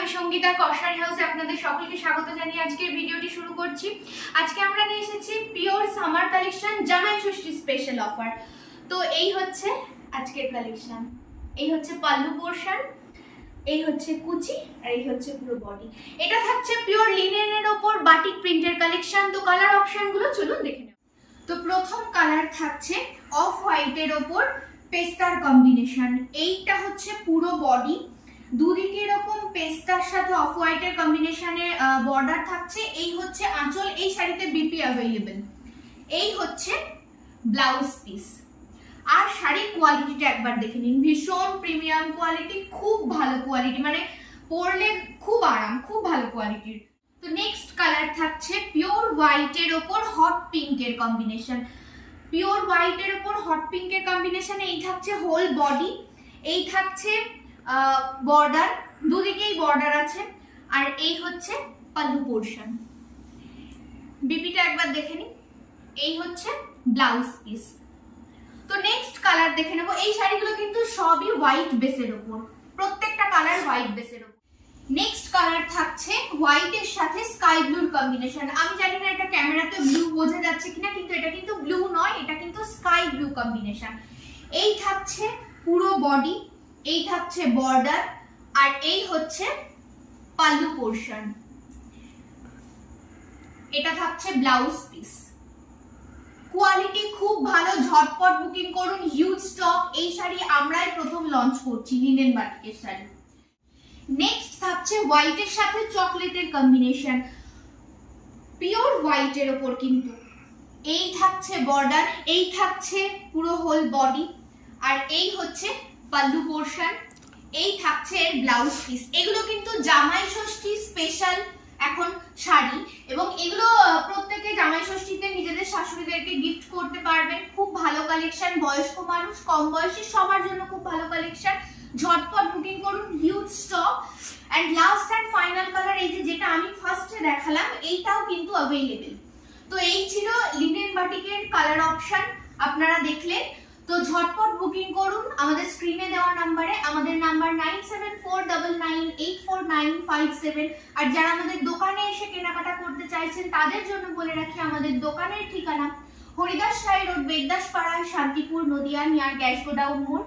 আমি সঙ্গীতা কসারি হাউসে আপনাদের সকলকে স্বাগত জানিয়ে আজকের ভিডিওটি শুরু করছি। আজকে আমরা নিয়ে এসেছি পিওর সামার কালেকশন, জামাই ষষ্ঠী স্পেশাল অফার। তো এই হচ্ছে আজকের কালেকশন, এই হচ্ছে পাল্লু পোর্শন, এই হচ্ছে কুচি আর এই হচ্ছে পুরো বডি। এটা থাকছে পিওর লিনেনের ওপর বাটিক প্রিন্টের কালেকশন। তো কালার অপশনগুলো চলুন দেখে নেব। তো প্রথম কালার থাকছে অফ হোয়াইটের ওপর পেস্তার কম্বিনেশন। এইটা হচ্ছে পুরো বডি, দুদিকে এরকম পেস্তার সাথে অফ হোয়াইটের কম্বিনেশনে বর্ডার থাকছে। এই হচ্ছে আঁচল, এই শাড়িতে বিপি অ্যাভেলেবেল। এই হচ্ছে ব্লাউজ পিস। আর শাড়ির কোয়ালিটিটা একবার দেখে নিন, ভীষণ প্রিমিয়াম কোয়ালিটি, খুব ভালো কোয়ালিটি, মানে পরলে খুব আরাম, খুব ভালো কোয়ালিটির। তো নেক্সট কালার থাকছে পিওর হোয়াইটের ওপর হট পিঙ্কের কম্বিনেশন। পিওর হোয়াইটের ওপর হট পিঙ্কের কম্বিনেশনে এই থাকছে হোল বডি, এই থাকছে বর্ডার, দুদিকেই বর্ডার আছে। আর এই হচ্ছে পাল্লু পোর্শন। বিপিটা একবার দেখে নিন, এই হচ্ছে ব্লাউজ পিস। তো নেক্সট কালার দেখে নেব। এই শাড়িগুলো কিন্তু সবই হোয়াইট বেসের ওপর, প্রত্যেকটা কালার হোয়াইট বেসের ওপর। নেক্সট কালার থাকছে হোয়াইটের সাথে স্কাই ব্লুর কম্বিনেশন। আমি জানি না এটা ক্যামেরাতে ব্লু বোঝা যাচ্ছে কিনা, কিন্তু এটা কিন্তু ব্লু নয়, এটা কিন্তু স্কাই ব্লু কম্বিনেশন। এই থাকছে পুরো বডি, এই থাকছে বর্ডার, আর এই হচ্ছে পাল্লু পোর্শন। এটা থাকছে ব্লাউজ পিস। কোয়ালিটি খুব ভালো, ঝটপট বুকিং করুন, হিউজ স্টক। এই শাড়ি আমরাই প্রথম লঞ্চ করছি, লিনেন বাটিকের শাড়ি। নেক্সট থাকছে হোয়াইটের সাথে চকলেটের কম্বিনেশন, পিওর হোয়াইটের ওপর কিন্তু। এই থাকছে বর্ডার, এই থাকছে পুরো হোল বডি, আর এই হচ্ছে পাল্লু পোর্শন, এই থাকছে এর ব্লাউজ পিস। এগুলো কিন্তু জামাই ষষ্ঠী স্পেশাল এখন শাড়ি, এবং এগুলো প্রত্যেকে জামাই ষষ্ঠীতে নিজেদের শাশুড়িদেরকে গিফট করতে পারবেন। খুব ভালো কালেকশন, বয়স্ক মানুষ, কম বয়সী সবার জন্য খুব ভালো কালেকশন। ঝটপট বুকিং করুন, huge stock. And last and final colour, এই যেটা আমি ফার্স্টে দেখালাম, এইটাও কিন্তু অ্যাভেলেবেল। তো এই ছিল লিনেন বাটিকের কালার অপশন, আপনারা দেখলেন। তো ঝটপট বুকিং করুন আমাদের স্ক্রিনে দেওয়া নাম্বারে। আমাদের নাম্বার 9749984957। আর যারা আমাদের দোকানে এসে কেনাকাটা করতে চাইছেন তাদের জন্য বলে রাখি, আমাদের দোকানের ঠিকানা হরিদাস সাই রোড, বেদদাস পাড়া, Shantipur, Nadia, near gas godown মোড়।